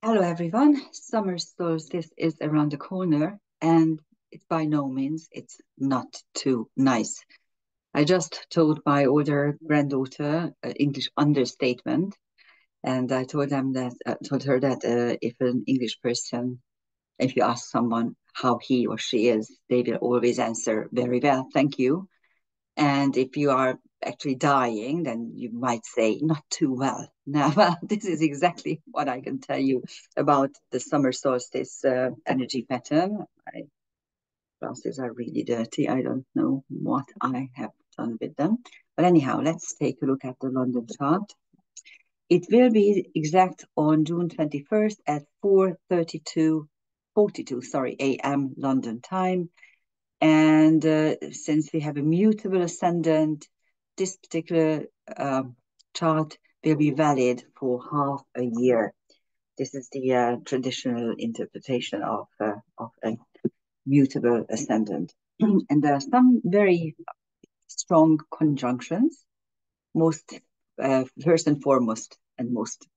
Hello, everyone. Summer solstice is around the corner, and it's by no means it's not too nice. I just told my older granddaughter English understatement, and I told her that if an English person, if you ask someone how he or she is, they will always answer very well, thank you. And if you are actually dying, then you might say, not too well. Now, well, this is exactly what I can tell you about the summer solstice energy pattern. My glasses are really dirty. I don't know what I have done with them. But anyhow, let's take a look at the London chart. It will be exact on June 21st at 4:42 a.m. London time. And since we have a mutable ascendant, this particular chart will be valid for half a year. This is the traditional interpretation of a mutable ascendant. And there are some very strong conjunctions. Most, first and foremost, and most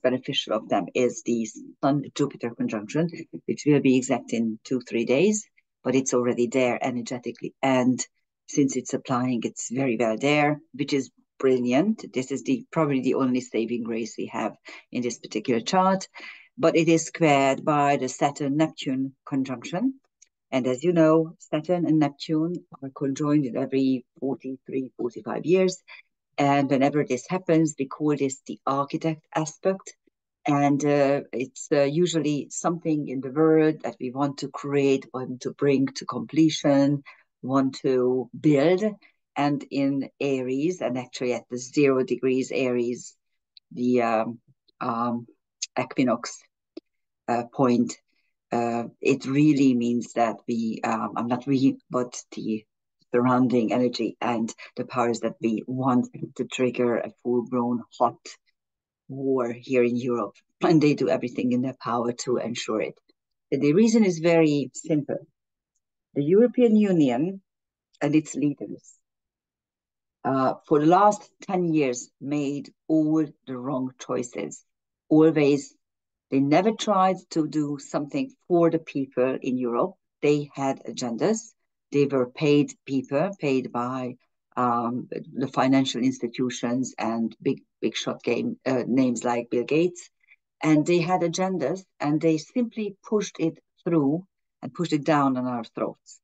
beneficial of them is the Sun Jupiter conjunction, which will be exact in 2-3 days, but it's already there energetically. And since it's applying, it's very well there, which is brilliant. This is probably the only saving grace we have in this particular chart. But it is squared by the Saturn Neptune conjunction. And as you know, Saturn and Neptune are conjoined in every 43, 45 years. And whenever this happens, we call this the architect aspect. And it's usually something in the world that we want to create, want to bring to completion, want to build. And in Aries, and actually at the 0 degrees Aries, the equinox point, it really means that I'm not we, but the surrounding energy and the powers that we want to trigger a full-blown hot war here in Europe, and they do everything in their power to ensure it. The reason is very simple. The European Union and its leaders, for the last 10 years, made all the wrong choices. Always, they never tried to do something for the people in Europe. They had agendas. They were paid people, paid by the financial institutions and big shot names like Bill Gates. And they had agendas, and they simply pushed it through and pushed it down on our throats.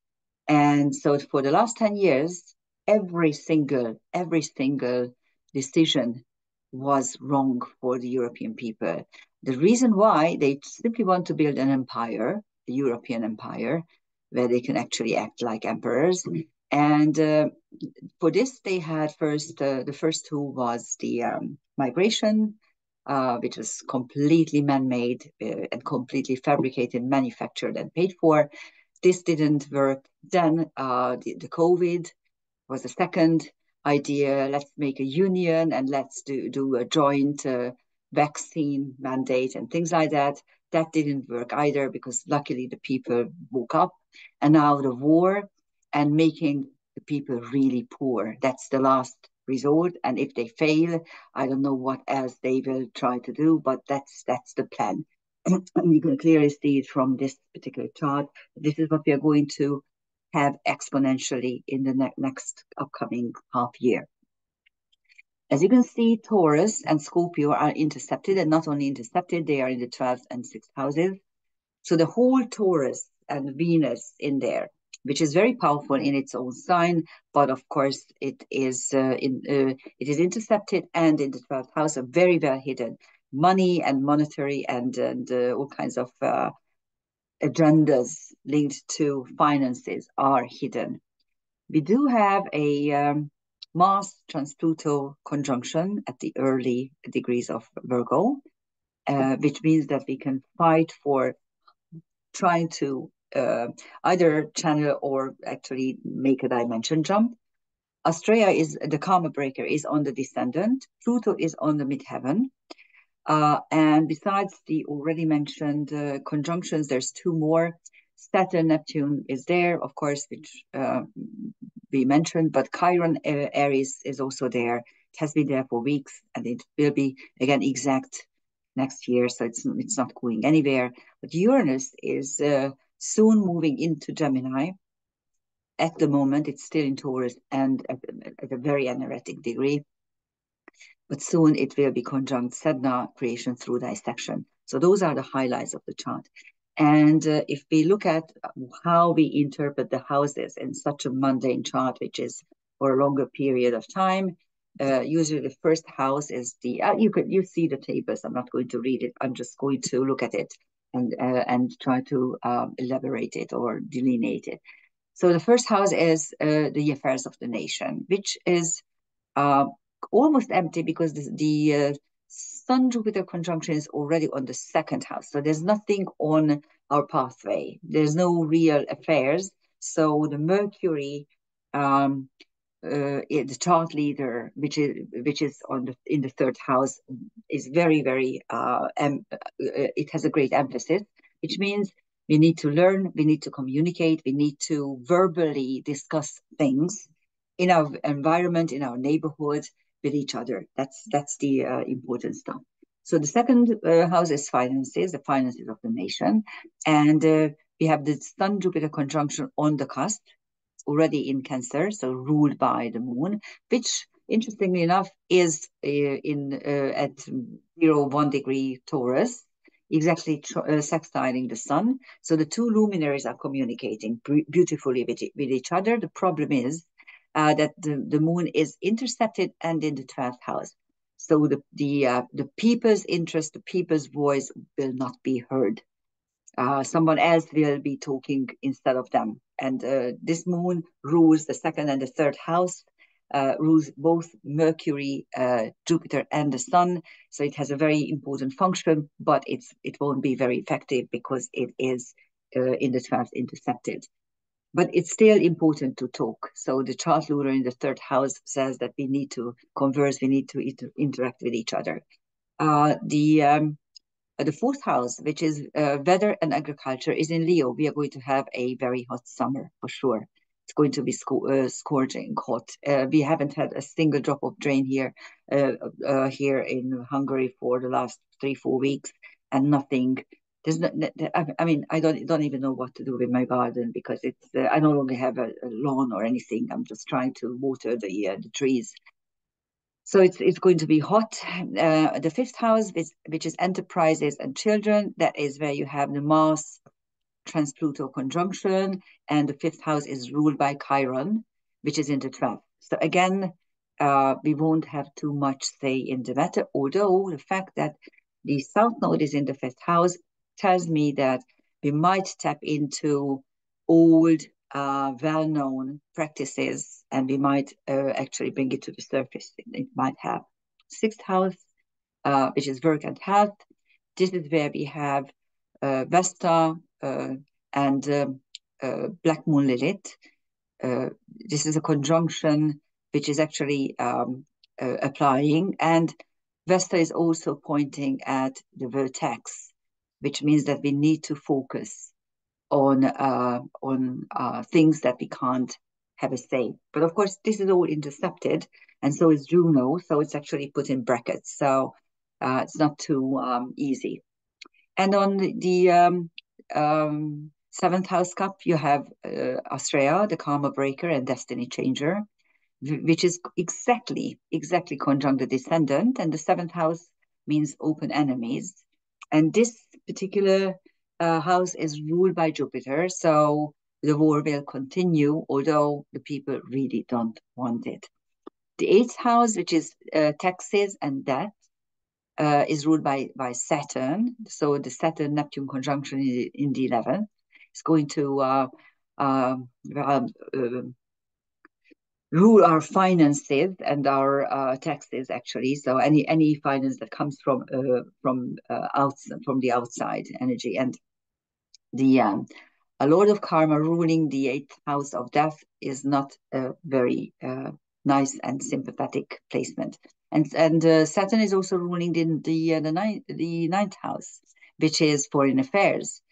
And so for the last 10 years, every single decision was wrong for the European people. The reason why, they simply want to build an empire, the European empire, where they can actually act like emperors. And for this, they had the first tool was the migration, which was completely man-made and completely fabricated, manufactured, and paid for. This didn't work. Then the COVID was a second idea. Let's make a union and let's do a joint vaccine mandate and things like that. That didn't work either, because luckily the people woke up. And now the war and making the people really poor. That's the last resort. And if they fail, I don't know what else they will try to do, but that's the plan. And you can clearly see it from this particular chart. This is what we are going to have exponentially in the next upcoming half year. As you can see, Taurus and Scorpio are intercepted, and not only intercepted, they are in the 12th and 6th houses. So the whole Taurus and Venus in there, which is very powerful in its own sign, but of course it is intercepted and in the 12th house, are very well hidden. Money and monetary and all kinds of agendas linked to finances are hidden. We do have a Mars trans-Pluto conjunction at the early degrees of Virgo, which means that we can fight for trying to either channel or actually make a dimension jump. Astrea is the karma breaker, is on the descendant. Pluto is on the midheaven. And besides the already mentioned conjunctions, there's two more. Saturn, Neptune is there, of course, which we mentioned, but Chiron, Aries is also there. It has been there for weeks, and it will be, again, exact next year, so it's not going anywhere. But Uranus is soon moving into Gemini. At the moment, it's still in Taurus and at a very energetic degree. But soon it will be conjunct Sedna, creation through dissection. So those are the highlights of the chart. And if we look at how we interpret the houses in such a mundane chart, which is for a longer period of time, usually the first house is the you see the tables. I'm not going to read it. I'm just going to look at it and try to elaborate it or delineate it. So the first house is the affairs of the nation, which is uh, almost empty because the Sun Jupiter conjunction is already on the second house. So there's nothing on our pathway. There's no real affairs. So the Mercury, the chart leader, which is in the third house, is very it has a great emphasis, which means we need to learn, we need to communicate, we need to verbally discuss things in our environment, in our neighborhood, with each other. That's the important stuff. So the second house is finances, the finances of the nation, and we have the Sun Jupiter conjunction on the cusp, already in Cancer, so ruled by the moon, which interestingly enough is at 0, 1 degree Taurus, exactly sextiling the sun. So the two luminaries are communicating beautifully with each other. The problem is that the moon is intercepted and in the 12th house. So the people's interest, the people's voice will not be heard. Someone else will be talking instead of them. And this moon rules the second and the third house, rules both Mercury, Jupiter, and the Sun. So it has a very important function, but it won't be very effective because it is in the 12th intercepted. But it's still important to talk. So the chart ruler in the third house says that we need to converse, we need to interact with each other. The fourth house, which is weather and agriculture, is in Leo. We are going to have a very hot summer for sure. It's going to be scorching hot. We haven't had a single drop of rain here in Hungary for the last 3-4 weeks, and nothing. There's no, I mean, I don't even know what to do with my garden because it's I no longer have a lawn or anything. I'm just trying to water the trees. So it's going to be hot. The fifth house, which is enterprises and children, that is where you have the Mars trans-Pluto conjunction, and the fifth house is ruled by Chiron, which is in the 12th. So again, we won't have too much say in the matter, although the fact that the South Node is in the fifth house tells me that we might tap into old, well-known practices, and we might actually bring it to the surface. It might have sixth house, which is work and health. This is where we have Vesta and Black Moon Lilith. This is a conjunction which is actually applying, and Vesta is also pointing at the vertex, which means that we need to focus on things that we can't have a say. But of course, this is all intercepted, and so is Juno, so it's actually put in brackets. So it's not too easy. And on the seventh house cup, you have Astrea, the karma breaker and destiny changer, which is exactly conjunct the descendant. And the seventh house means open enemies. And this particular house is ruled by Jupiter. So the war will continue, although the people really don't want it. The eighth house, which is taxes and debt, is ruled by Saturn. So the Saturn Neptune conjunction in the 11th is going to rule our finances and our taxes, actually. So any finance that comes from the outside energy, and the a Lord of Karma ruling the eighth house of death is not a very nice and sympathetic placement. And Saturn is also ruling the ninth house, which is foreign affairs.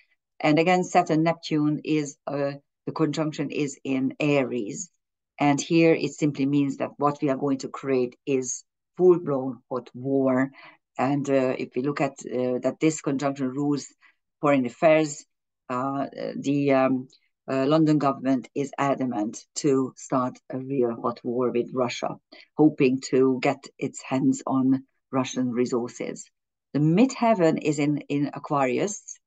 And again, Saturn Neptune is the conjunction is in Aries, and here it simply means that what we are going to create is full-blown hot war, And if we look at that this conjunction rules foreign affairs, the London government is adamant to start a real hot war with Russia, hoping to get its hands on Russian resources. The midheaven is in Aquarius,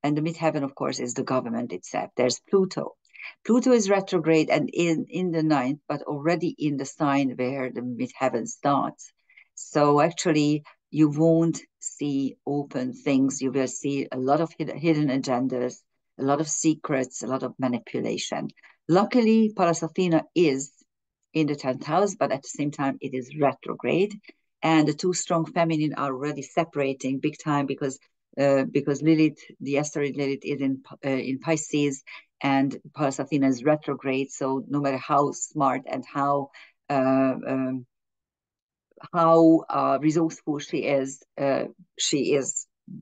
and the midheaven, of course, is the government itself. There's Pluto. Pluto is retrograde and in the ninth, but already in the sign where the midheaven starts. So actually, you won't see open things. You will see a lot of hidden agendas, a lot of secrets, a lot of manipulation. Luckily, Pallas Athena is in the 10th house, but at the same time, it is retrograde. And the two strong feminine are already separating big time because Lilith, the asteroid Lilith, is in Pisces, and Pallas Athena is retrograde. So no matter how smart and uh, um, how resourceful she is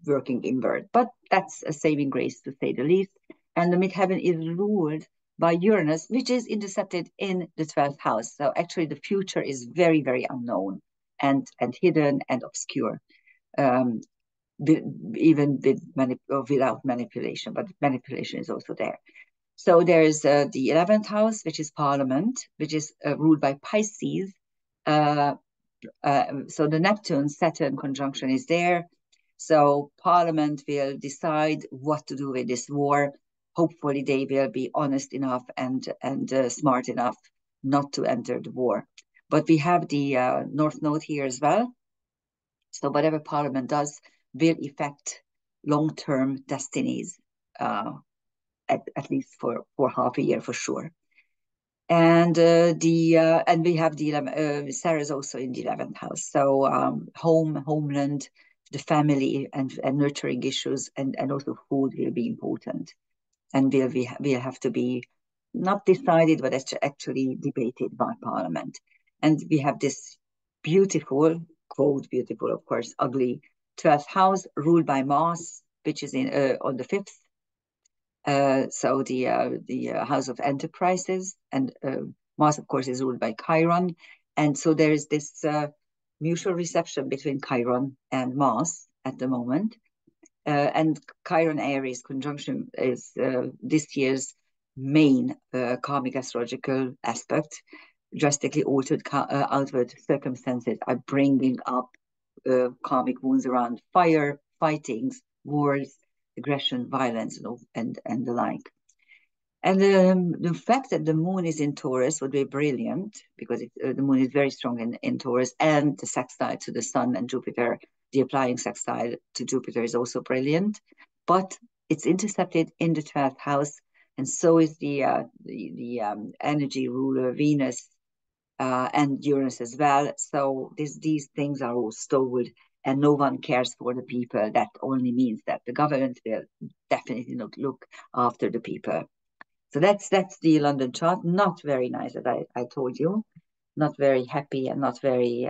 working inward. But that's a saving grace, to say the least. And the midheaven is ruled by Uranus, which is intercepted in the 12th house. So actually, the future is very, very unknown and hidden and obscure. Um, Even without manipulation, but manipulation is also there. So there's the 11th house, which is Parliament, which is ruled by Pisces. Uh, so the Neptune Saturn conjunction is there. So Parliament will decide what to do with this war. Hopefully, they will be honest enough and smart enough not to enter the war. But we have the North Node here as well. So whatever Parliament does will affect long-term destinies, at least for half a year for sure. And and we have the Sarah is also in the 11th house. So homeland, the family, and nurturing issues, and also food will be important, and will have to be not decided, but actually debated by Parliament. And we have this beautiful, quote beautiful, of course, ugly 12th house ruled by Mars, which is in on the 5th. So the House of Enterprises, and Mars, of course, is ruled by Chiron, and so there is this mutual reception between Chiron and Mars at the moment, and Chiron Aries conjunction is this year's main karmic astrological aspect. Drastically altered outward circumstances are bringing up karmic wounds around fire, fightings, wars, aggression, violence, and the like. And the fact that the moon is in Taurus would be brilliant because the moon is very strong in Taurus, and the sextile to the sun and Jupiter, the applying sextile to Jupiter is also brilliant. But it's intercepted in the 12th house, and so is the energy ruler Venus and Uranus as well. So these things are all stowed, and no one cares for the people. That only means that the government will definitely not look after the people. So that's the London chart. Not very nice, as I told you. Not very happy and not very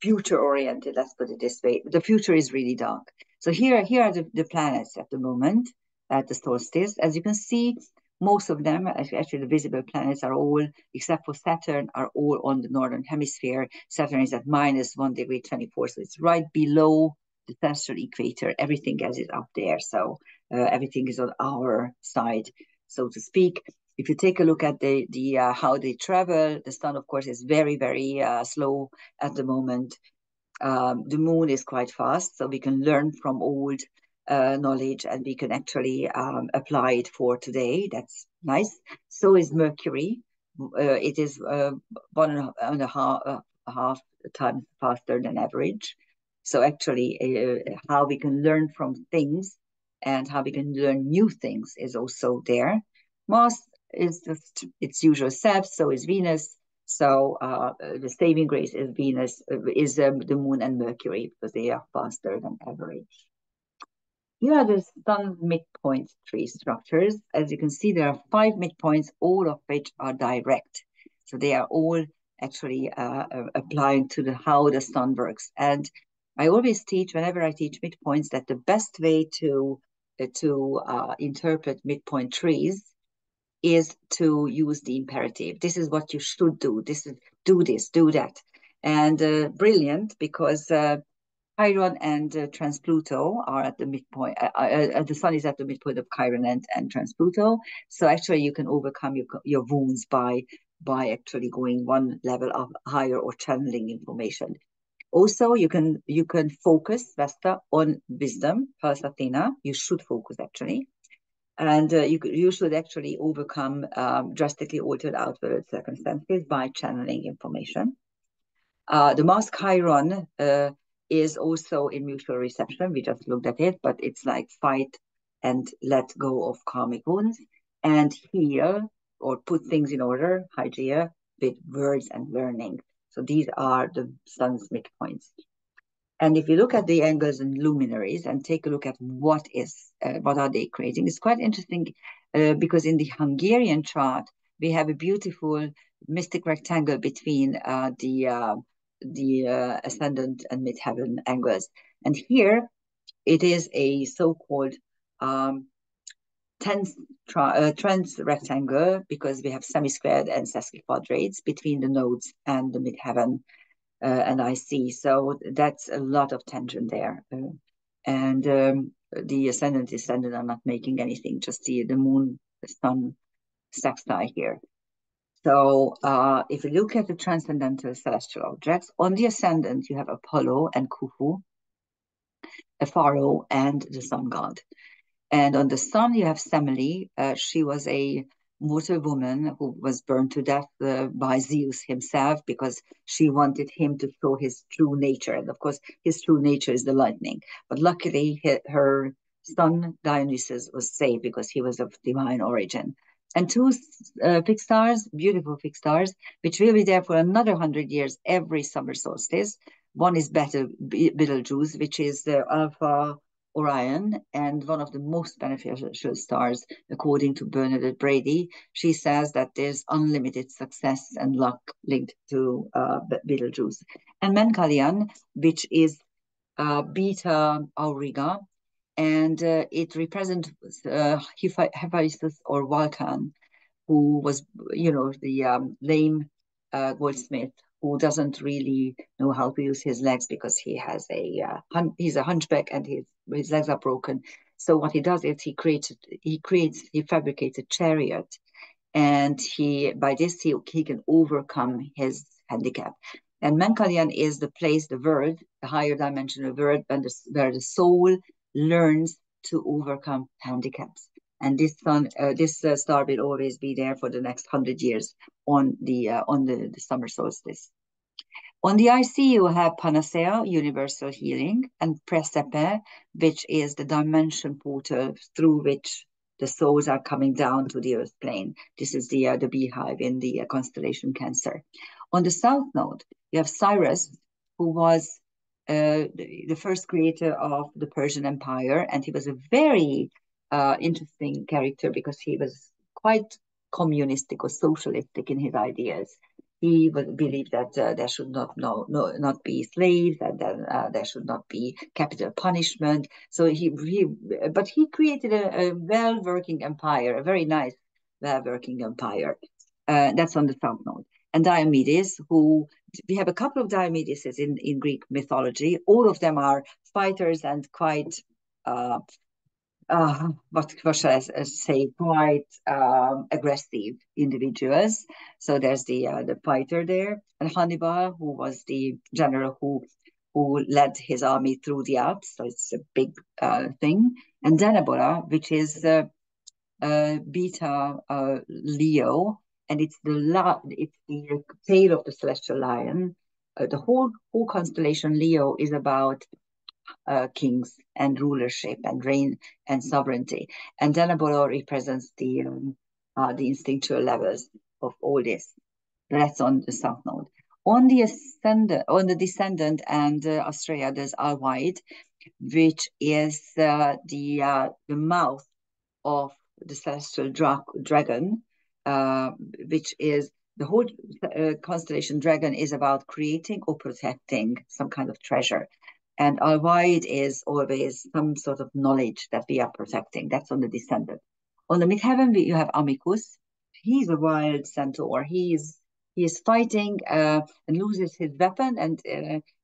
future oriented. Let's put it this way. The future is really dark. So here are the planets at the moment at the solstice. As you can see, most of them, actually the visible planets are all, except for Saturn, are all on the northern hemisphere. Saturn is at minus 1 degree 24, so it's right below the terrestrial equator. Everything else is up there. So everything is on our side, so to speak. If you take a look at the how they travel, the sun, of course, is very, very slow at the moment. The moon is quite fast, so we can learn from old knowledge and we can actually apply it for today. That's nice. So is Mercury. It is 1.5 times faster than average. So actually, how we can learn from things and how we can learn new things is also there. Mars is just its usual self, so is Venus. So the saving grace is Venus, is the Moon and Mercury, because they are faster than average. Here are the sun midpoint tree structures. As you can see, there are 5 midpoints, all of which are direct. So they are all actually applying to how the sun works. And I always teach, whenever I teach midpoints, that the best way to interpret midpoint trees is to use the imperative. This is what you should do. This is do this, do that. And brilliant because Chiron and trans-Pluto are at the midpoint. The sun is at the midpoint of Chiron and trans-Pluto. So actually, you can overcome your wounds by actually going one level up higher or channeling information. Also, you can focus, Vesta, on wisdom, plus Athena. You should focus actually, and you should actually overcome drastically altered outward circumstances by channeling information. The Mars Chiron is also in mutual reception. We just looked at it, but it's like fight and let go of karmic wounds and heal or put things in order, hygeia, with words and learning. So these are the sun's midpoints. And if you look at the angles and luminaries and take a look at what are they creating, it's quite interesting because in the Hungarian chart we have a beautiful mystic rectangle between the ascendant and midheaven angles, and here it is a so-called trans rectangle because we have semi-squared and sesquiquadrates between the nodes and the midheaven and I see. So that's a lot of tension there. And the ascendant descendant are not making anything, just the moon, the sun sextile here. So if you look at the transcendental celestial objects, on the ascendant, you have Apollo and Khufu, Pharaoh, and the sun god. And on the sun, you have Semele. She was a mortal woman who was burned to death by Zeus himself because she wanted him to show his true nature. And of course, his true nature is the lightning. But luckily, her son Dionysus was saved because he was of divine origin. And two fixed stars, beautiful fixed stars, which will be there for another 100 years every summer solstice. One is Betelgeuse, which is the Alpha Orion, and one of the most beneficial stars, according to Bernadette Brady. She says that there's unlimited success and luck linked to Betelgeuse. And Menkalian, which is Beta Auriga, and it represents Hephaestus or Vulcan, who was, the lame goldsmith who doesn't really know how to use his legs because he's a hunchback and his legs are broken. So what he does is he fabricates a chariot, and by this he can overcome his handicap. And Menkalian is the place, the world, the higher dimensional world, where the soul learns to overcome handicaps. And this star will always be there for the next 100 years on the summer solstice. On the IC, you have Panacea, universal healing, and Presepe, which is the dimension portal through which the souls are coming down to the earth plane. This is the beehive in the constellation Cancer. On the south node, you have Cyrus, who was the first creator of the Persian Empire, and he was a very interesting character because he was quite communistic or socialistic in his ideas. He believed that there should not be slaves, and then there should not be capital punishment. So he created a well-working empire, a very nice well-working empire. That's on the south node. And Diomedes, we have a couple of Diomedeses in Greek mythology. All of them are fighters and quite what shall I say, quite aggressive individuals. So there's the fighter there, and Hannibal, who was the general who led his army through the Alps. So it's a big thing. And Denebola, which is Beta Leo, and it's the tail of the celestial lion. The whole constellation Leo is about kings and rulership and reign and sovereignty. And Denebola represents the instinctual levels of all this. That's on the south node. On the descendant and Australia, there's Alwide, which is the mouth of the celestial dragon, which is the whole constellation dragon is about creating or protecting some kind of treasure. And Alwide is always some sort of knowledge that we are protecting. That's on the descendant. On the midheaven, you have Amicus. He's a wild centaur. He's he is fighting and loses his weapon, and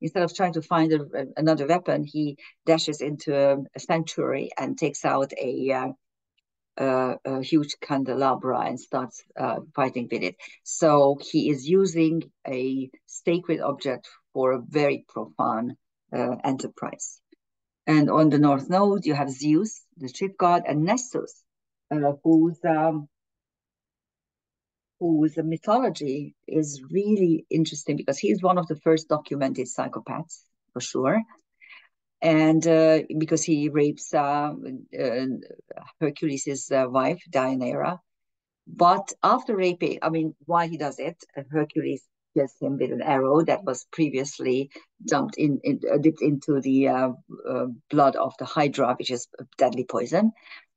instead of trying to find another weapon, he dashes into a sanctuary and takes out a huge candelabra and starts fighting with it. So he is using a sacred object for a very profane enterprise. And on the north node, you have Zeus, the ship god, and Nessus, whose mythology is really interesting because he is one of the first documented psychopaths, for sure. And because he rapes Hercules' wife, Deianira. But after raping, I mean, while he does it, Hercules kills him with an arrow that was previously dipped into the blood of the Hydra, which is a deadly poison.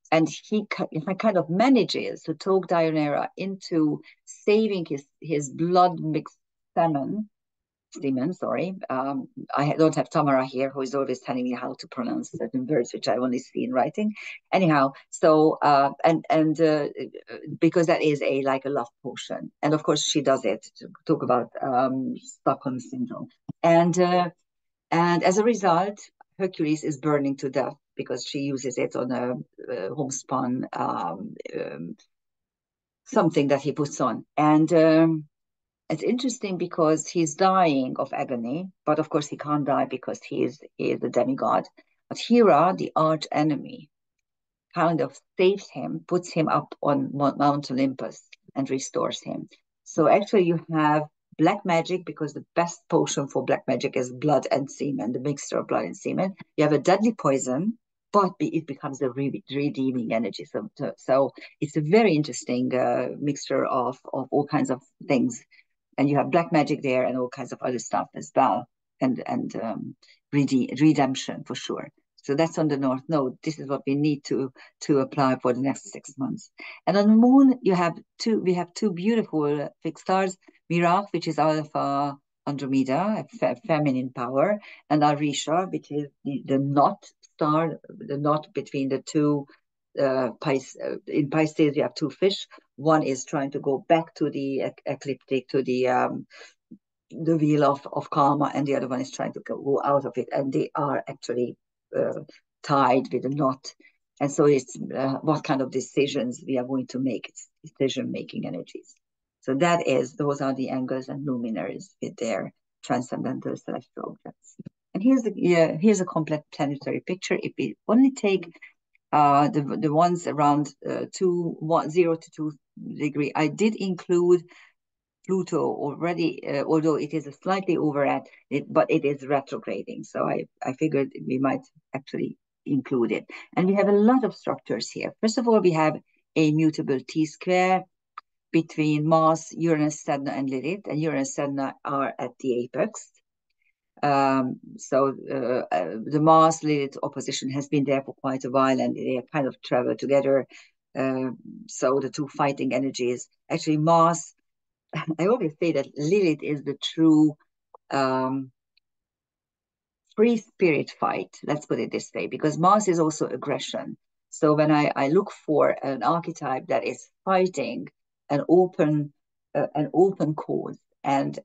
And he kind of manages to talk Deianira into saving his blood mixed semen. I don't have Tamara here, who is always telling me how to pronounce certain words, which I only see in writing. Anyhow, so because that is like a love potion, and of course she does it to talk about Stockholm syndrome, and as a result, Hercules is burning to death because she uses it on a homespun something that he puts on. And it's interesting because he's dying of agony, but of course he can't die because he is a demigod. But Hera, the arch enemy, kind of saves him, puts him up on Mount Olympus and restores him. So actually you have black magic, because the best potion for black magic is blood and semen, the mixture of blood and semen. You have a deadly poison, but it becomes a redeeming energy. So it's a very interesting mixture of all kinds of things. And you have black magic there and all kinds of other stuff as well, and redemption for sure. So that's on the north node. This is what we need to apply for the next 6 months. And on the moon, we have two beautiful fixed stars, Mirach, which is Alpha Andromeda, feminine power, and Arisha, which is the knot star, the knot between the two. In Pisces, you have two fish. One is trying to go back to the ecliptic, to the wheel of karma, and the other one is trying to go out of it, and they are actually tied with a knot. And so it's what kind of decisions we are going to make. It's decision-making energies. So those are the angles and luminaries with their transcendental celestial objects. And here's a complete planetary picture. If we only take the ones around 0 to 2 degree. I did include Pluto already, although it is slightly over at it, but it is retrograding. So I figured we might actually include it. And we have a lot of structures here. First of all, we have a mutable T-square between Mars, Uranus, Saturn, and Lilith. And Uranus and Saturn are at the apex. So the Mars Lilith opposition has been there for quite a while, and they kind of travel together. So the two fighting energies, actually Mars, I always say that Lilith is the true free spirit fight. Let's put it this way, because Mars is also aggression. So when I look for an archetype that is fighting an open cause and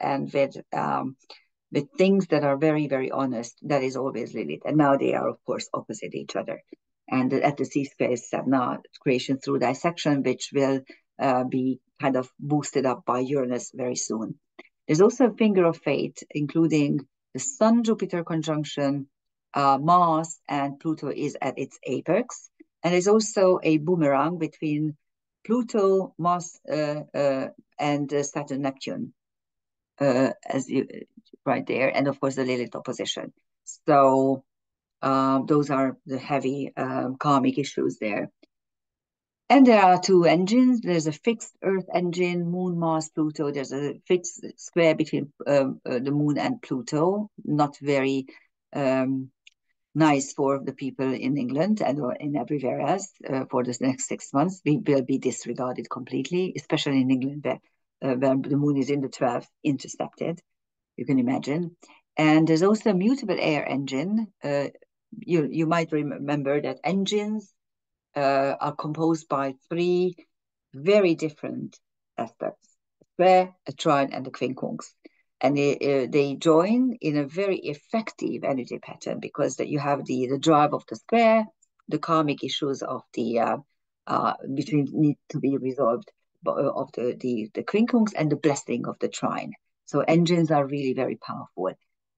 with things that are very, very honest, that is always Lilith. And now they are, of course, opposite each other. And at the C-space, now creation through dissection, which will be kind of boosted up by Uranus very soon. There's also a finger of fate, including the Sun-Jupiter conjunction, Mars, and Pluto is at its apex. And there's also a boomerang between Pluto, Mars, and Saturn, Neptune. Right there, and of course the Lilith opposition. So those are the heavy karmic issues there. And there are two engines. There's a fixed Earth engine, Moon, Mars, Pluto. There's a fixed square between the Moon and Pluto. Not very nice for the people in England and in everywhere else for the next 6 months. We will be disregarded completely, especially in England where the Moon is in the 12th, intercepted. You can imagine. And there's also a mutable air engine. You might remember that engines are composed by three very different aspects. square, a trine, and the quincunx. And they join in a very effective energy pattern because that you have the drive of the square, the karmic issues of the which need to be resolved of the quincunx, and the blessing of the trine. So engines are really very powerful.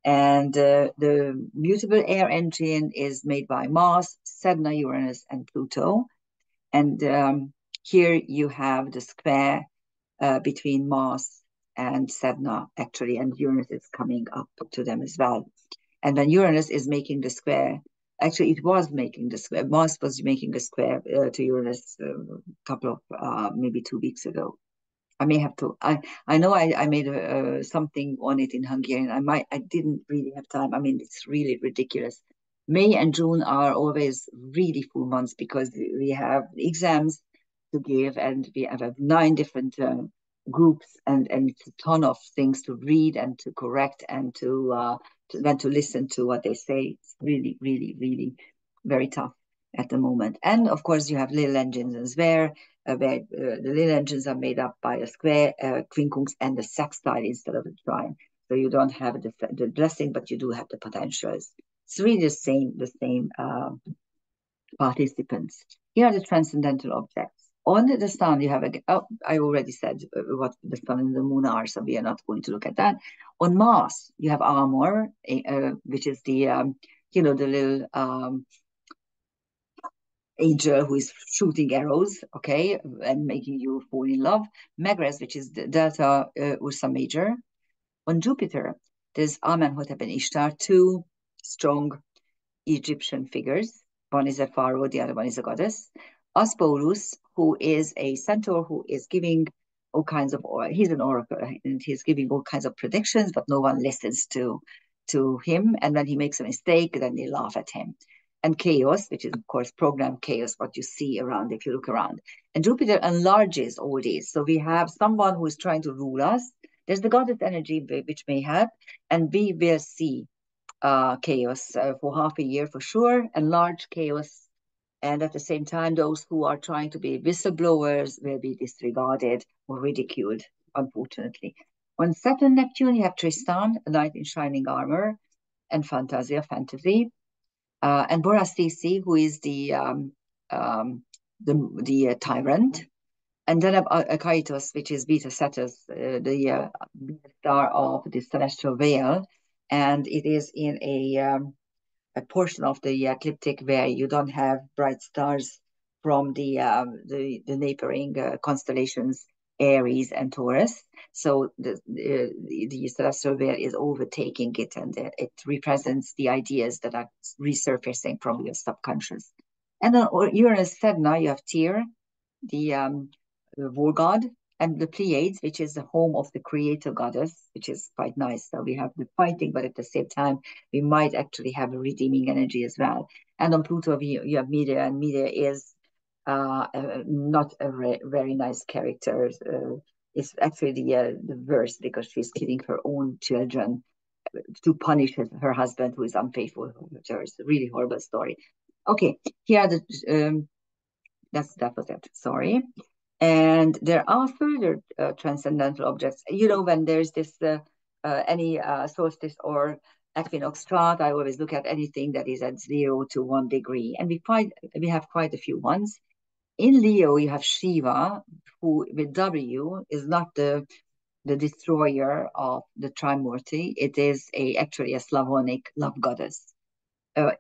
And the mutable air engine is made by Mars, Sedna, Uranus, and Pluto. And here you have the square between Mars and Sedna, actually, and Uranus is coming up to them as well. And when Uranus is making the square, actually, it was making the square. Mars was making a square to Uranus a couple of maybe 2 weeks ago. I may have to. I know I made something on it in Hungarian. I didn't really have time. I mean, it's really ridiculous. May and June are always really full months because we have exams to give, and we have 9 different groups, and it's a ton of things to read and to correct and then to listen to what they say. It's really, really, really very tough at the moment. And of course, you have little engines as well where the little engines are made up by a square, quincunx, and the sextile instead of a trine. So you don't have the blessing, but you do have the potentials. It's really the same participants. Here are the transcendental objects. On the sun, you have I already said what the sun and the moon are, so we are not going to look at that. On Mars, you have armor, which is the the little angel who is shooting arrows, okay, and making you fall in love. Megrez, which is the Delta Ursa Major. On Jupiter, there's Amenhotep and Ishtar, 2 strong Egyptian figures. One is a pharaoh, the other one is a goddess. Asporus, who is a centaur who is giving all kinds of, he's an oracle, and he's giving all kinds of predictions, but no one listens to him. And when he makes a mistake, then they laugh at him. And chaos, which is, of course, programmed chaos, what you see around if you look around. And Jupiter enlarges all these. So we have someone who is trying to rule us. There's the goddess energy, which may help, and we will see chaos for half a year for sure, and large chaos. And at the same time, those who are trying to be whistleblowers will be disregarded or ridiculed, unfortunately. On Saturn, Neptune, you have Tristan, a knight in shining armor, and Fantasia, fantasy. And Borastisi, who is the tyrant, and then Akaitos, which is Beta Cetus, the star of the celestial veil, and it is in a portion of the ecliptic where you don't have bright stars from the neighboring constellations Aries and Taurus. So the celestial veil is overtaking it, and it represents the ideas that are resurfacing from your subconscious. And then Uranus Sedna, you have Tyr, the war god, and the Pleiades, which is the home of the creator goddess, which is quite nice. So we have the fighting, but at the same time, we might actually have a redeeming energy as well. And on Pluto, you have Medea, and Medea is not a very nice character. It's actually the worst because she's killing her own children to punish her husband who is unfaithful to her. It's a really horrible story. Okay, here are the that was it. Sorry. And there are further transcendental objects. When there's this any solstice or equinox chart, I always look at anything that is at 0 to 1 degree, and we have quite a few ones. In Leo, you have Shiva, who with W is not the destroyer of the Trimurti. It is actually a Slavonic love goddess.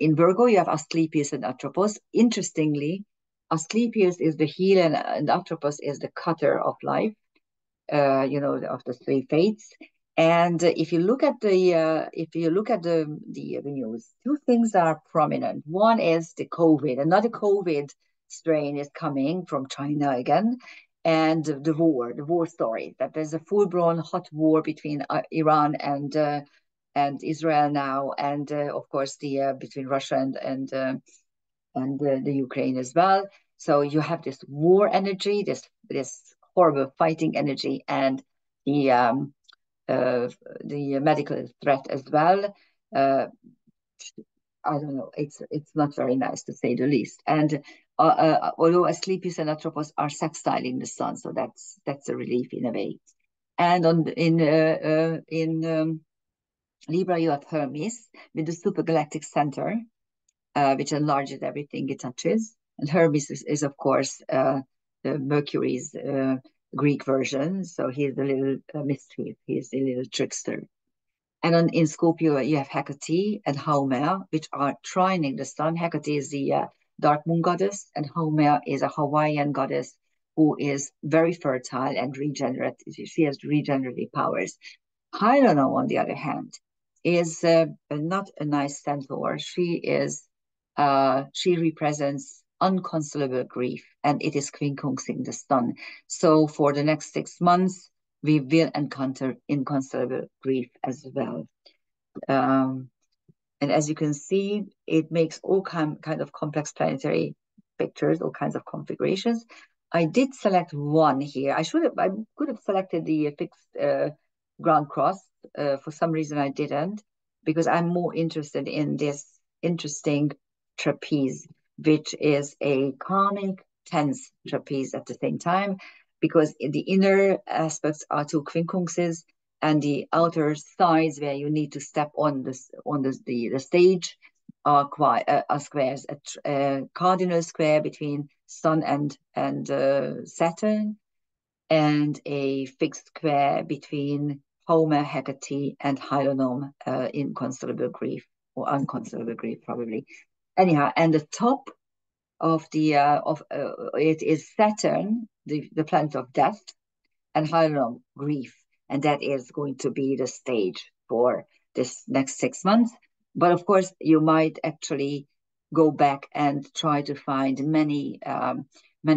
In Virgo, you have Asclepius and Atropos. Interestingly, Asclepius is the healer, and Atropos is the cutter of life, of the 3 fates. And if you look at the news, 2 things are prominent. One is the COVID. Another COVID strain is coming from China again, and the war story. That there's a full-blown hot war between Iran and Israel now, and of course between Russia and the Ukraine as well. So you have this war energy, this horrible fighting energy, and the medical threat as well. I don't know. It's not very nice to say the least. And although Asclepius and Atropos are sextiling the sun, so that's a relief in a way. And in Libra, you have Hermes with the supergalactic center, which enlarges everything it touches. And Hermes is of course, the Mercury's Greek version. So he's a little mischief. He's a little trickster. And in Scorpio, you have Hecate and Haumea, which are trining the sun. Hecate is the dark moon goddess, and Haumea is a Hawaiian goddess who is very fertile and regenerative. She has regenerative powers. Hylono, on the other hand, is not a nice centaur. She represents unconsolable grief, and it is quincunxing the sun. So for the next 6 months, we will encounter inconsolable grief as well. And as you can see, it makes all kind of complex planetary pictures, all kinds of configurations. I did select one here. I could have selected the fixed ground cross. For some reason, I didn't, because I'm more interested in this interesting trapeze, which is a calming, tense trapeze at the same time, because the inner aspects are two quincunxes, and the outer sides where you need to step on the stage are squares. A cardinal square between Sun and Saturn, and a fixed square between Homer, Hecate, and Hylonom, inconsolable grief, or unconsolable grief probably. Anyhow, and the top of it is Saturn, the planet of death, and Hylonom, grief. And that is going to be the stage for this next 6 months. But of course, you might actually go back and try to find many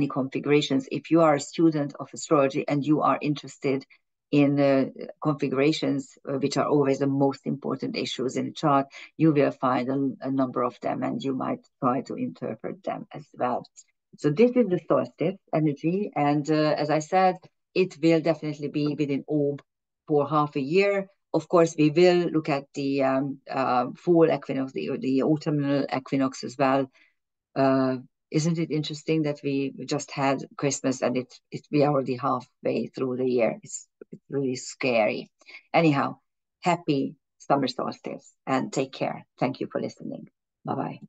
configurations. If you are a student of astrology and you are interested in configurations, which are always the most important issues in a chart, you will find a number of them, and you might try to interpret them as well. So this is the solstice energy, and as I said, it will definitely be within orb for half a year. Of course, we will look at the fall equinox, the autumnal equinox as well. Isn't it interesting that we just had Christmas and we are already halfway through the year? It's really scary. Anyhow, happy summer solstice and take care. Thank you for listening. Bye-bye.